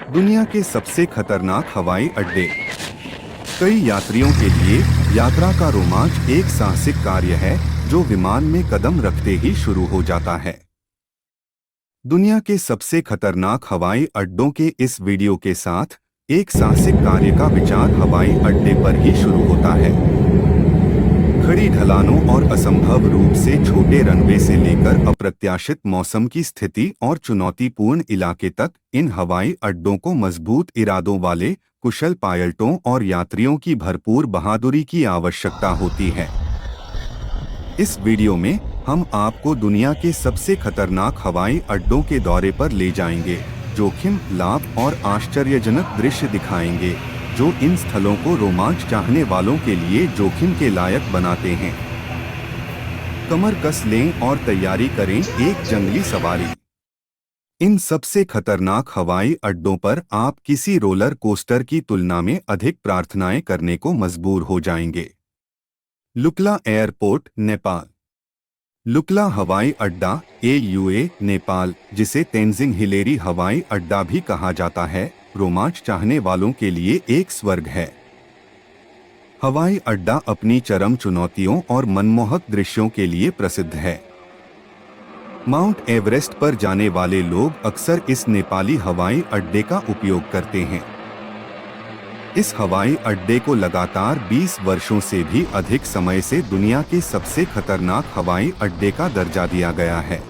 दुनिया के सबसे खतरनाक हवाई अड्डे। कई यात्रियों के लिए यात्रा का रोमांच एक साहसिक कार्य है जो विमान में कदम रखते ही शुरू हो जाता है। दुनिया के सबसे खतरनाक हवाई अड्डों के इस वीडियो के साथ एक साहसिक कार्य का विचार हवाई अड्डे पर ही शुरू होता है। खड़ी ढलानों और असंभव रूप से छोटे रनवे से लेकर अप्रत्याशित मौसम की स्थिति और चुनौतीपूर्ण इलाके तक, इन हवाई अड्डों को मजबूत इरादों वाले कुशल पायलटों और यात्रियों की भरपूर बहादुरी की आवश्यकता होती है। इस वीडियो में हम आपको दुनिया के सबसे खतरनाक हवाई अड्डों के दौरे पर ले जाएंगे, जोखिम, लाभ और आश्चर्यजनक दृश्य दिखाएंगे जो इन स्थलों को रोमांच चाहने वालों के लिए जोखिम के लायक बनाते हैं। कमर कस लें और तैयारी करें एक जंगली सवारी। इन सबसे खतरनाक हवाई अड्डों पर आप किसी रोलर कोस्टर की तुलना में अधिक प्रार्थनाएं करने को मजबूर हो जाएंगे। लुक्ला एयरपोर्ट, नेपाल। लुक्ला हवाई अड्डा AUA, नेपाल, जिसे तेंजिंग हिलेरी हवाई अड्डा भी कहा जाता है, रोमांच चाहने वालों के लिए एक स्वर्ग है। हवाई अड्डा अपनी चरम चुनौतियों और मनमोहक दृश्यों के लिए प्रसिद्ध है। माउंट एवरेस्ट पर जाने वाले लोग अक्सर इस नेपाली हवाई अड्डे का उपयोग करते हैं। इस हवाई अड्डे को लगातार 20 वर्षों से भी अधिक समय से दुनिया के सबसे खतरनाक हवाई अड्डे का दर्जा दिया गया है।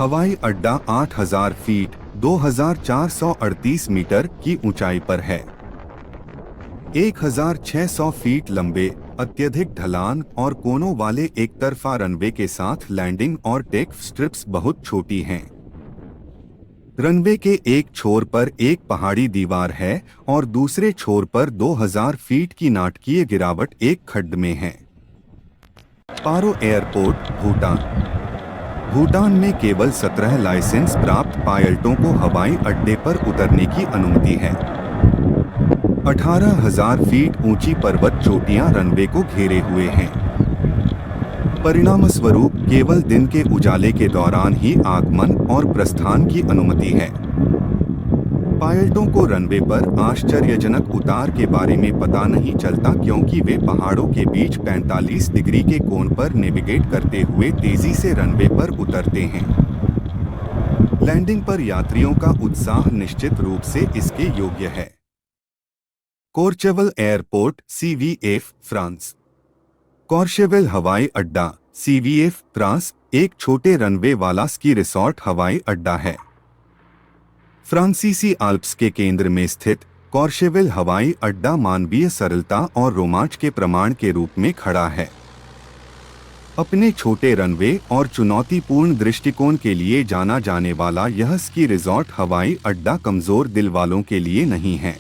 हवाई अड्डा 8000 फीट 2438 मीटर की ऊंचाई पर है। 1600 फीट लंबे, अत्यधिक ढलान और कोनों वाले एक तरफा रनवे के साथ लैंडिंग और टेक स्ट्रिप्स बहुत छोटी हैं। रनवे के एक छोर पर एक पहाड़ी दीवार है और दूसरे छोर पर 2000 फीट की नाटकीय गिरावट एक खड्ड में है। पारो एयरपोर्ट, भूटान। भूटान में केवल 17 लाइसेंस प्राप्त पायलटों को हवाई अड्डे पर उतरने की अनुमति है। 18,000 फीट ऊंची पर्वत चोटियां रनवे को घेरे हुए हैं। परिणामस्वरूप केवल दिन के उजाले के दौरान ही आगमन और प्रस्थान की अनुमति है। पायलटों को रनवे पर आश्चर्यजनक उतार के बारे में पता नहीं चलता क्योंकि वे पहाड़ों के बीच 45 डिग्री के कोण पर नेविगेट करते हुए तेजी से रनवे पर उतरते हैं। लैंडिंग पर यात्रियों का उत्साह निश्चित रूप से इसके योग्य है। कोर्चेवल एयरपोर्ट, CVF, फ्रांस। कोर्चेवल हवाई अड्डा, CVF, फ्रांस, एक छोटे रनवे वाला स्की रिसॉर्ट हवाई अड्डा है। फ्रांसीसी आल्प्स के केंद्र में स्थित कोर्चेवल हवाई अड्डा मानवीय सरलता और रोमांच के प्रमाण के रूप में खड़ा है। अपने छोटे रनवे और चुनौतीपूर्ण दृष्टिकोण के लिए जाना जाने वाला यह स्की रिजॉर्ट हवाई अड्डा कमजोर दिल वालों के लिए नहीं है।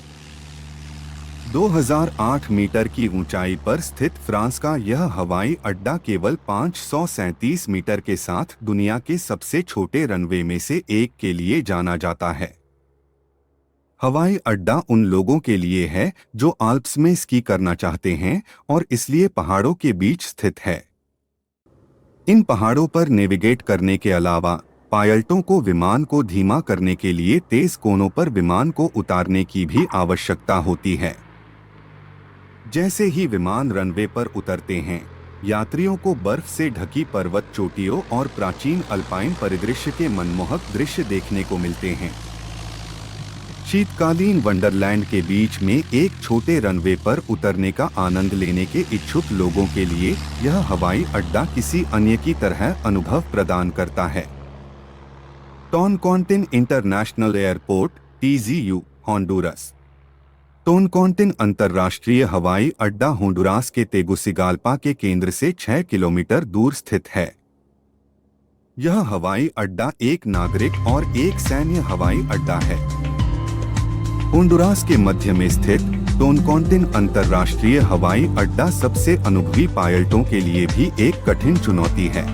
2008 मीटर की ऊंचाई पर स्थित फ्रांस का यह हवाई अड्डा केवल 537 मीटर के साथ दुनिया के सबसे छोटे रनवे में से एक के लिए जाना जाता है। हवाई अड्डा उन लोगों के लिए है जो आल्प्स में स्की करना चाहते हैं और इसलिए पहाड़ों के बीच स्थित है। इन पहाड़ों पर नेविगेट करने के अलावा पायलटों को विमान को धीमा करने के लिए तेज कोनों पर विमान को उतारने की भी आवश्यकता होती है। जैसे ही विमान रनवे पर उतरते हैं, यात्रियों को बर्फ से ढकी पर्वत चोटियों और प्राचीन अल्पाइन परिदृश्य के मनमोहक दृश्य देखने को मिलते हैं। शीतकालीन वंडरलैंड के बीच में एक छोटे रनवे पर उतरने का आनंद लेने के इच्छुक लोगों के लिए यह हवाई अड्डा किसी अन्य की तरह अनुभव प्रदान करता है। टोनकोंटिन इंटरनेशनल एयरपोर्ट, TZU, होंडुरास। टोनकोंटिन अंतर्राष्ट्रीय हवाई अड्डा होंडुरास के तेगुसिगाल्पा के केंद्र से 6 किलोमीटर दूर स्थित है। यह हवाई अड्डा एक नागरिक और एक सैन्य हवाई अड्डा है। होंडुरास के मध्य में स्थित टोनकोंटिन अंतर्राष्ट्रीय हवाई अड्डा सबसे अनुभवी पायलटों के लिए भी एक कठिन चुनौती है।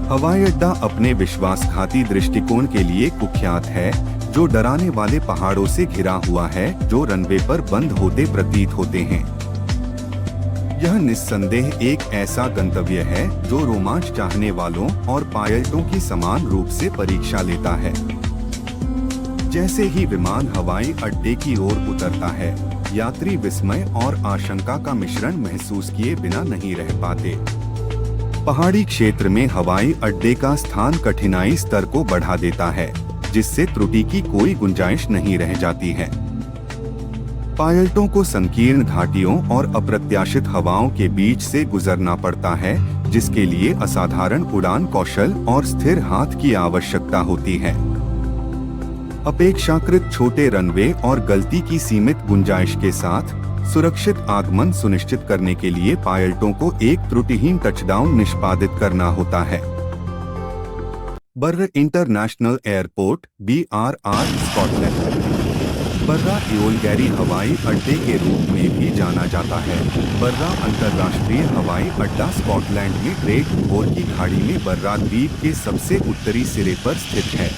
हवाई अड्डा अपने विश्वासघाती दृष्टिकोण के लिए कुख्यात है, जो डराने वाले पहाड़ों से घिरा हुआ है जो रनवे पर बंद होते प्रतीत होते हैं। यह निस्संदेह एक ऐसा गंतव्य है जो रोमांच चाहने वालों और पायलटों की समान रूप से परीक्षा लेता है। जैसे ही विमान हवाई अड्डे की ओर उतरता है, यात्री विस्मय और आशंका का मिश्रण महसूस किए बिना नहीं रह पाते। पहाड़ी क्षेत्र में हवाई अड्डे का स्थान कठिनाई स्तर को बढ़ा देता है, जिससे त्रुटि की कोई गुंजाइश नहीं रह जाती है। पायलटों को संकीर्ण घाटियों और अप्रत्याशित हवाओं के बीच से गुजरना पड़ता है, जिसके लिए असाधारण उड़ान कौशल और स्थिर हाथ की आवश्यकता होती है। अपेक्षाकृत छोटे रनवे और गलती की सीमित गुंजाइश के साथ सुरक्षित आगमन सुनिश्चित करने के लिए पायलटों को एक त्रुटिहीन टचडाउन निष्पादित करना होता है। बर्रा इंटरनेशनल एयरपोर्ट BRR स्कॉटलैंड बर्रा इओलगैरी हवाई अड्डे के रूप में भी जाना जाता है। बर्रा अंतर्राष्ट्रीय हवाई अड्डा स्कॉटलैंड में ग्रेट बोर की खाड़ी में बर्रा द्वीप के सबसे उत्तरी सिरे पर स्थित है।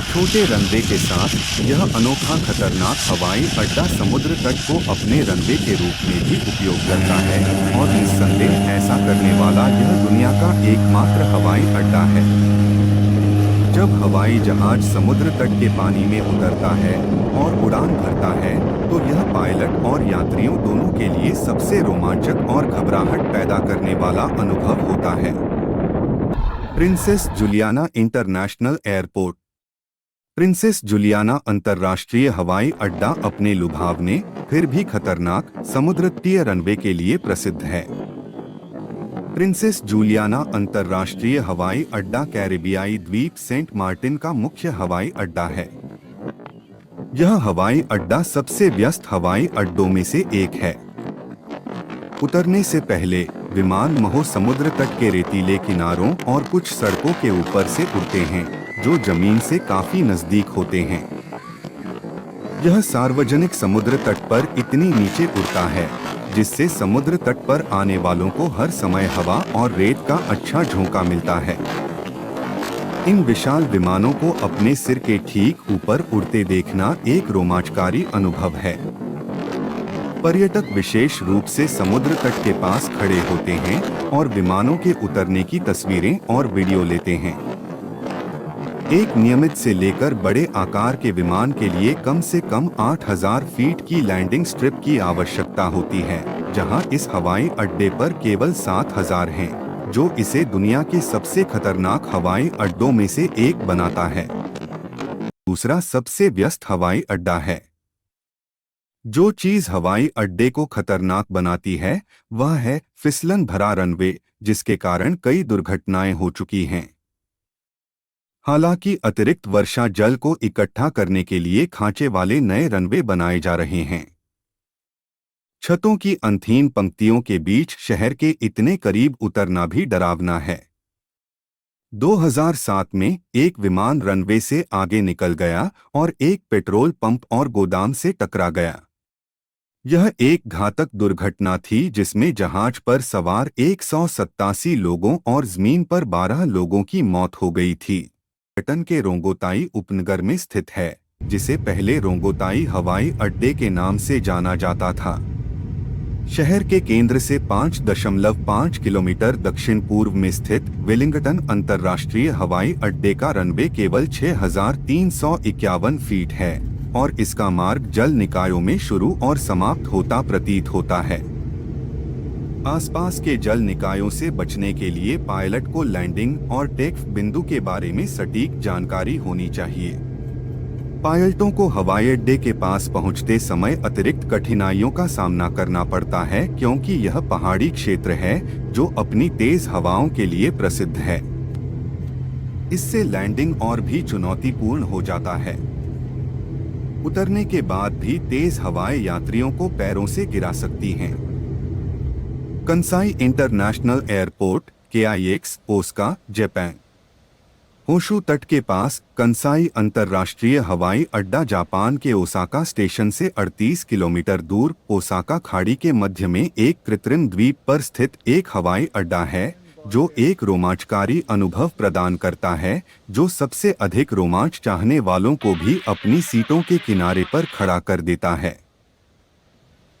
छोटे रनवे के साथ यह अनोखा खतरनाक हवाई अड्डा समुद्र तट को अपने रनवे के रूप में भी उपयोग करता है और निस्संदेह ऐसा करने वाला यह दुनिया का एकमात्र हवाई अड्डा है। जब हवाई जहाज समुद्र तट के पानी में उतरता है और उड़ान भरता है, तो यह पायलट और यात्रियों दोनों के लिए सबसे रोमांचक और घबराहट पैदा करने वाला अनुभव होता है। Princess Juliana international airport princess Juliana अंतर्राष्ट्रीय हवाई अड्डा अपने लुभावने फिर भी खतरनाक समुद्र तटीय रनवे के लिए प्रसिद्ध है। प्रिंसेस जुलियाना अंतर्राष्ट्रीय हवाई अड्डा कैरिबियाई द्वीप सेंट मार्टिन का मुख्य हवाई अड्डा है। यह हवाई अड्डा सबसे व्यस्त हवाई अड्डों में से एक है। उतरने से पहले विमान महो समुद्र तट के रेतीले किनारों और कुछ सड़कों के ऊपर से उड़ते हैं, जो जमीन से काफी नजदीक होते हैं। यह सार्वजनिक समुद्र तट पर इतनी नीचे उड़ता है, जिससे समुद्र तट पर आने वालों को हर समय हवा और रेत का अच्छा झोंका मिलता है। इन विशाल विमानों को अपने सिर के ठीक ऊपर उड़ते देखना एक रोमांचकारी अनुभव है। पर्यटक विशेष रूप से समुद्र तट के पास खड़े होते हैं और विमानों के उतरने की तस्वीरें और वीडियो लेते हैं। एक नियमित से लेकर बड़े आकार के विमान के लिए कम से कम 8000 फीट की लैंडिंग स्ट्रिप की आवश्यकता होती है, जहां इस हवाई अड्डे पर केवल 7000 हैं, जो इसे दुनिया के सबसे खतरनाक हवाई अड्डों में से एक बनाता है। दूसरा सबसे व्यस्त हवाई अड्डा है। जो चीज हवाई अड्डे को खतरनाक बनाती है, वह है फिसलन भरा रनवे, जिसके कारण कई दुर्घटनाएं हो चुकी हैं। हालांकि अतिरिक्त वर्षा जल को इकट्ठा करने के लिए खांचे वाले नए रनवे बनाए जा रहे हैं। छतों की अंतहीन पंक्तियों के बीच शहर के इतने करीब उतरना भी डरावना है। 2007 में एक विमान रनवे से आगे निकल गया और एक पेट्रोल पंप और गोदाम से टकरा गया। यह एक घातक दुर्घटना थी जिसमें जहाज पर सवार 187 लोगों और जमीन पर 12 लोगों की मौत हो गई थी। ब्रिटेन के रोंगोताई उपनगर में स्थित है, जिसे पहले रोंगोताई हवाई अड्डे के नाम से जाना जाता था। शहर के केंद्र से 5.5 किलोमीटर दक्षिण पूर्व में स्थित वेलिंगटन अंतर्राष्ट्रीय हवाई अड्डे का रनवे केवल 6351 फीट है और इसका मार्ग जल निकायों में शुरू और समाप्त होता प्रतीत होता है। आसपास के जल निकायों से बचने के लिए पायलट को लैंडिंग और टेक बिंदु के बारे में सटीक जानकारी होनी चाहिए। पायलटों को हवाई अड्डे के पास पहुंचते समय अतिरिक्त कठिनाइयों का सामना करना पड़ता है, क्योंकि यह पहाड़ी क्षेत्र है जो अपनी तेज हवाओं के लिए प्रसिद्ध है। इससे लैंडिंग और भी चुनौतीपूर्ण हो जाता है। उतरने के बाद भी तेज हवाएं यात्रियों को पैरों से गिरा सकती हैं। Kansai international airport KIX Osaka, Japan. Honshu तट के पास कंसाई अंतर्राष्ट्रीय हवाई अड्डा जापान के ओसाका स्टेशन से 38 किलोमीटर दूर ओसाका खाड़ी के मध्य में एक कृत्रिम द्वीप पर स्थित एक हवाई अड्डा है, जो एक रोमांचकारी अनुभव प्रदान करता है, जो सबसे अधिक रोमांच चाहने वालों को भी अपनी सीटों के किनारे पर खड़ा कर देता है।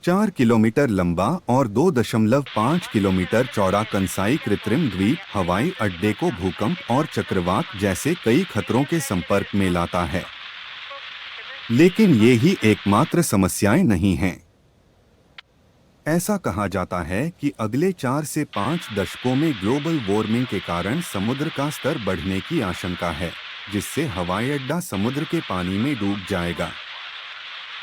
4 किलोमीटर लंबा और 2.5 किलोमीटर चौड़ा कंसाई कृत्रिम द्वीप हवाई अड्डे को भूकंप और चक्रवात जैसे कई खतरों के संपर्क में लाता है। लेकिन ये ही एकमात्र समस्याएं नहीं हैं। ऐसा कहा जाता है कि अगले 4 से 5 दशकों में ग्लोबल वार्मिंग के कारण समुद्र का स्तर बढ़ने की आशंका है, जिससे हवाई अड्डा समुद्र के पानी में डूब जाएगा।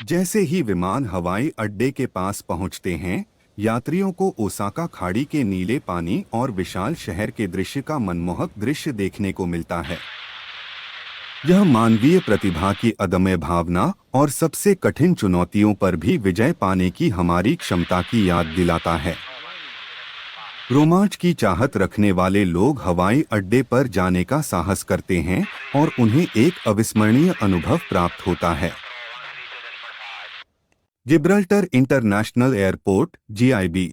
जैसे ही विमान हवाई अड्डे के पास पहुंचते हैं, यात्रियों को ओसाका खाड़ी के नीले पानी और विशाल शहर के दृश्य का मनमोहक दृश्य देखने को मिलता है। यह मानवीय प्रतिभा की अदम्य भावना और सबसे कठिन चुनौतियों पर भी विजय पाने की हमारी क्षमता की याद दिलाता है। रोमांच की चाहत रखने वाले लोग हवाई अड्डे पर जाने का साहस करते हैं और उन्हें एक अविस्मरणीय अनुभव प्राप्त होता है। Gibraltar international airport (GIB)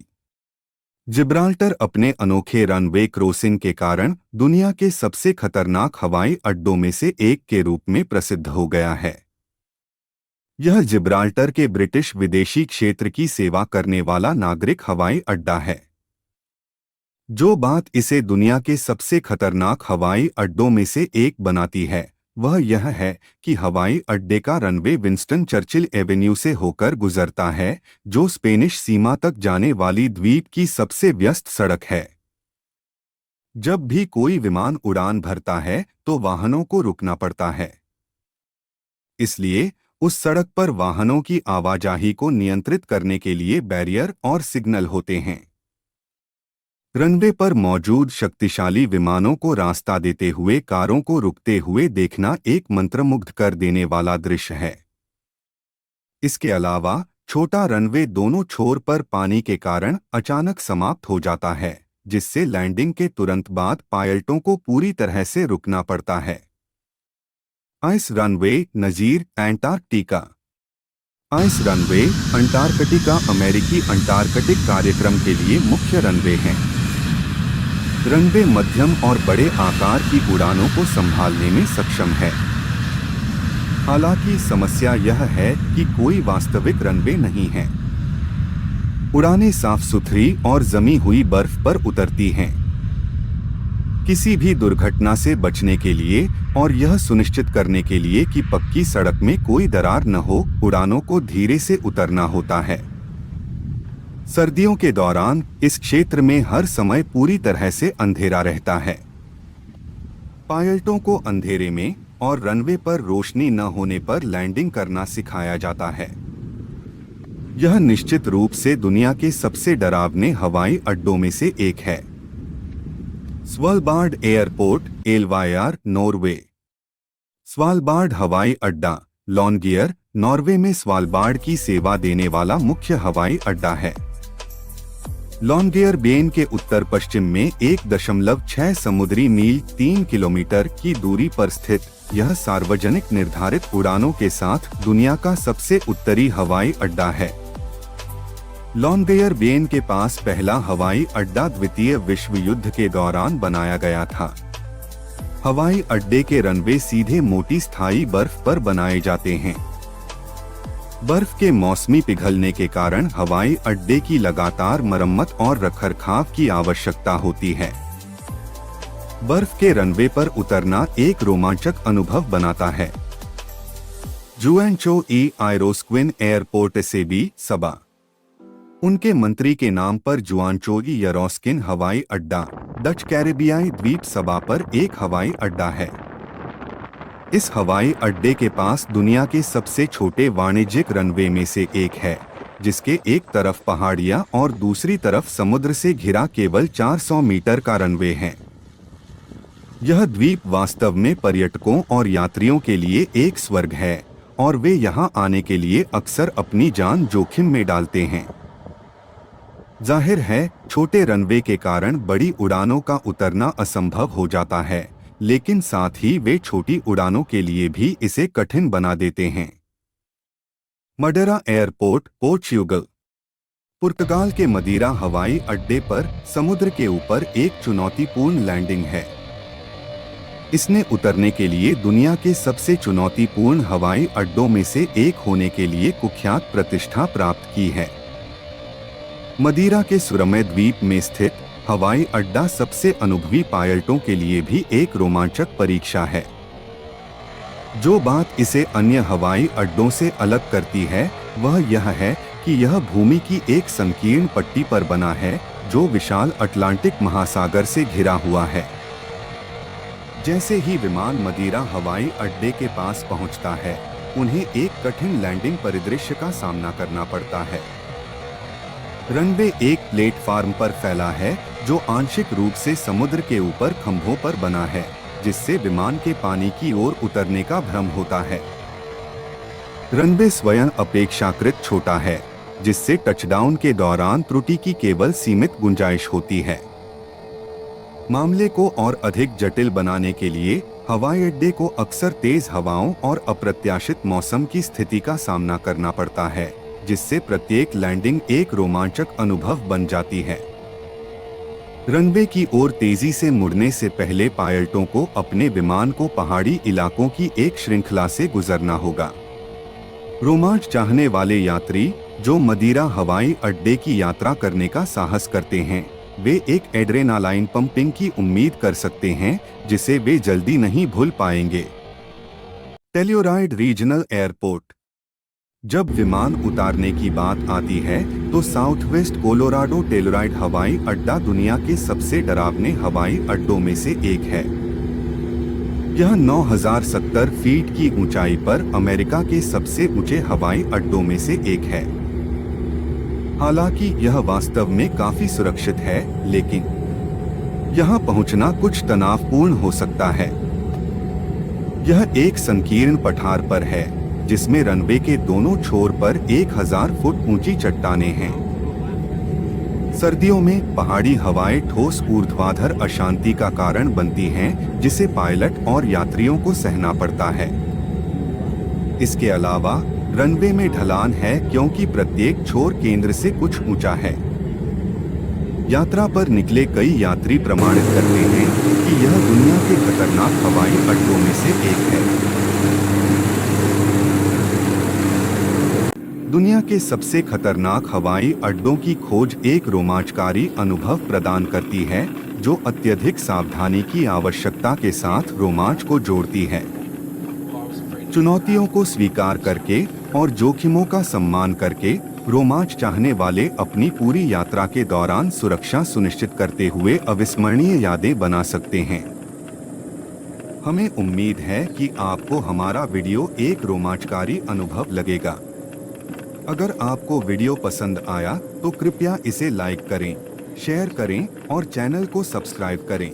Gibraltar अपने अनोखे रनवे क्रॉसिंग के कारण दुनिया के सबसे खतरनाक हवाई अड्डों में से एक के रूप में प्रसिद्ध हो गया है। यह जिब्राल्टर के ब्रिटिश विदेशी क्षेत्र की सेवा करने वाला नागरिक हवाई अड्डा है। जो बात इसे दुनिया के सबसे खतरनाक हवाई अड्डों में से एक बनाती है, वह यह है कि हवाई अड्डे का रनवे विंस्टन चर्चिल एवेन्यू से होकर गुजरता है, जो स्पेनिश सीमा तक जाने वाली द्वीप की सबसे व्यस्त सड़क है। जब भी कोई विमान उड़ान भरता है तो वाहनों को रुकना पड़ता है। इसलिए उस सड़क पर वाहनों की आवाजाही को नियंत्रित करने के लिए बैरियर और सिग्नल होते हैं। रनवे पर मौजूद शक्तिशाली विमानों को रास्ता देते हुए कारों को रुकते हुए देखना एक मंत्रमुग्ध कर देने वाला दृश्य है। इसके अलावा छोटा रनवे दोनों छोर पर पानी के कारण अचानक समाप्त हो जाता है, जिससे लैंडिंग के तुरंत बाद पायलटों को पूरी तरह से रुकना पड़ता है। आइस रनवे नज़ीर एंटार्कटिका। आइस रनवे अंटार्कटिका अमेरिकी अंटार्कटिक कार्यक्रम के लिए मुख्य रनवे हैं। रनवे मध्यम और बड़े आकार की उड़ानों को संभालने में सक्षम है। हालांकि समस्या यह है कि कोई वास्तविक रनवे नहीं है। उड़ानें साफ सुथरी और जमी हुई बर्फ पर उतरती हैं। किसी भी दुर्घटना से बचने के लिए और यह सुनिश्चित करने के लिए कि पक्की सड़क में कोई दरार न हो, उड़ानों को धीरे से उतरना होता है। सर्दियों के दौरान इस क्षेत्र में हर समय पूरी तरह से अंधेरा रहता है। पायलटों को अंधेरे में और रनवे पर रोशनी न होने पर लैंडिंग करना सिखाया जाता है। यह निश्चित रूप से दुनिया के सबसे डरावने हवाई अड्डों में से एक है। स्वालबार्ड एयरपोर्ट एलवायर नॉर्वे। स्वालबार्ड हवाई अड्डा लॉन्गियर नॉर्वे में स्वालबार्ड की सेवा देने वाला मुख्य हवाई अड्डा है। लॉन्गियर के उत्तर पश्चिम में 1.6 समुद्री मील 3 किलोमीटर की दूरी पर स्थित यह सार्वजनिक निर्धारित उड़ानों के साथ दुनिया का सबसे उत्तरी हवाई अड्डा है। लॉन्गियर के पास पहला हवाई अड्डा द्वितीय विश्व युद्ध के दौरान बनाया गया था। हवाई अड्डे के रनवे सीधे मोटी स्थायी बर्फ पर बनाए जाते हैं। बर्फ के मौसमी पिघलने के कारण हवाई अड्डे की लगातार मरम्मत और रखरखाव की आवश्यकता होती है। बर्फ के रनवे पर उतरना एक रोमांचक अनुभव बनाता है। जुआनचो एयरोस्क्विन एयरपोर्ट सेबी सबा। उनके मंत्री के नाम पर जुआनचो एयरोस्क्विन हवाई अड्डा डच कैरेबियाई द्वीप सबा पर एक हवाई अड्डा है। इस हवाई अड्डे के पास दुनिया के सबसे छोटे वाणिज्यिक रनवे में से एक है, जिसके एक तरफ पहाड़ियां और दूसरी तरफ समुद्र से घिरा केवल 400 मीटर का रनवे है। यह द्वीप वास्तव में पर्यटकों और यात्रियों के लिए एक स्वर्ग है और वे यहां आने के लिए अक्सर अपनी जान जोखिम में डालते हैं। जाहिर है, छोटे रनवे के कारण बड़ी उड़ानों का उतरना असंभव हो जाता है, लेकिन साथ ही वे छोटी उड़ानों के लिए भी इसे कठिन बना देते हैं। मडेरा एयरपोर्ट पोर्चुगल। पुर्तगाल के मदीरा हवाई अड्डे पर समुद्र के ऊपर एक चुनौतीपूर्ण लैंडिंग है। इसने उतरने के लिए दुनिया के सबसे चुनौतीपूर्ण हवाई अड्डों में से एक होने के लिए कुख्यात प्रतिष्ठा प्राप्त की है। मदीरा के सुरमय द्वीप में स्थित हवाई अड्डा सबसे अनुभवी पायलटों के लिए भी एक रोमांचक परीक्षा है। जो बात इसे अन्य हवाई अड्डों से अलग करती है वह यह है कि यह भूमि की एक संकीर्ण पट्टी पर बना है जो विशाल अटलांटिक महासागर से घिरा हुआ है। जैसे ही विमान मदीरा हवाई अड्डे के पास पहुंचता है, उन्हें एक कठिन लैंडिंग परिदृश्य का सामना करना पड़ता है। रनवे एक प्लेटफार्म पर फैला है जो आंशिक रूप से समुद्र के ऊपर खंभों पर बना है, जिससे विमान के पानी की ओर उतरने का भ्रम होता है। रनवे स्वयं अपेक्षाकृत छोटा है, जिससे टचडाउन के दौरान त्रुटि की केवल सीमित गुंजाइश होती है। मामले को और अधिक जटिल बनाने के लिए हवाई अड्डे को अक्सर तेज हवाओं और अप्रत्याशित मौसम की स्थिति का सामना करना पड़ता है, जिससे प्रत्येक लैंडिंग एक रोमांचक अनुभव बन जाती है। रनवे की ओर तेजी से मुड़ने से पहले पायलटों को अपने विमान को पहाड़ी इलाकों की एक श्रृंखला से गुजरना होगा। रोमांच चाहने वाले यात्री जो मदीरा हवाई अड्डे की यात्रा करने का साहस करते हैं, वे एक एड्रेनालाइन पंपिंग की उम्मीद कर सकते हैं जिसे वे जल्दी नहीं भूल पाएंगे। Telluride regional airport. जब विमान उतारने की बात आती है तो साउथवेस्ट कोलोराडो टेल्यूराइड हवाई अड्डा दुनिया के सबसे डरावने हवाई अड्डों में से एक है। यह 9070 फीट की ऊंचाई पर अमेरिका के सबसे ऊंचे हवाई अड्डों में से एक है। हालांकि यह वास्तव में काफी सुरक्षित है, लेकिन यहां पहुंचना कुछ तनावपूर्ण हो सकता है। यह एक संकीर्ण पठार पर है जिसमें रनवे के दोनों छोर पर 1000 फुट ऊंची चट्टानें हैं। सर्दियों में पहाड़ी हवाएं ठोस ऊर्ध्वाधर अशांति का कारण बनती हैं, जिसे पायलट और यात्रियों को सहना पड़ता है। इसके अलावा रनवे में ढलान है क्योंकि प्रत्येक छोर केंद्र से कुछ ऊंचा है। यात्रा पर निकले कई यात्री प्रमाणित करते हैं कि यह दुनिया के खतरनाक हवाई अड्डों में से एक है। दुनिया के सबसे खतरनाक हवाई अड्डों की खोज एक रोमांचकारी अनुभव प्रदान करती है जो अत्यधिक सावधानी की आवश्यकता के साथ रोमांच को जोड़ती है। चुनौतियों को स्वीकार करके और जोखिमों का सम्मान करके रोमांच चाहने वाले अपनी पूरी यात्रा के दौरान सुरक्षा सुनिश्चित करते हुए अविस्मरणीय यादें बना सकते हैं। हमें उम्मीद है कि आपको हमारा वीडियो एक रोमांचकारी अनुभव लगेगा। अगर आपको वीडियो पसंद आया तो कृपया इसे लाइक करें, शेयर करें और चैनल को सब्सक्राइब करें।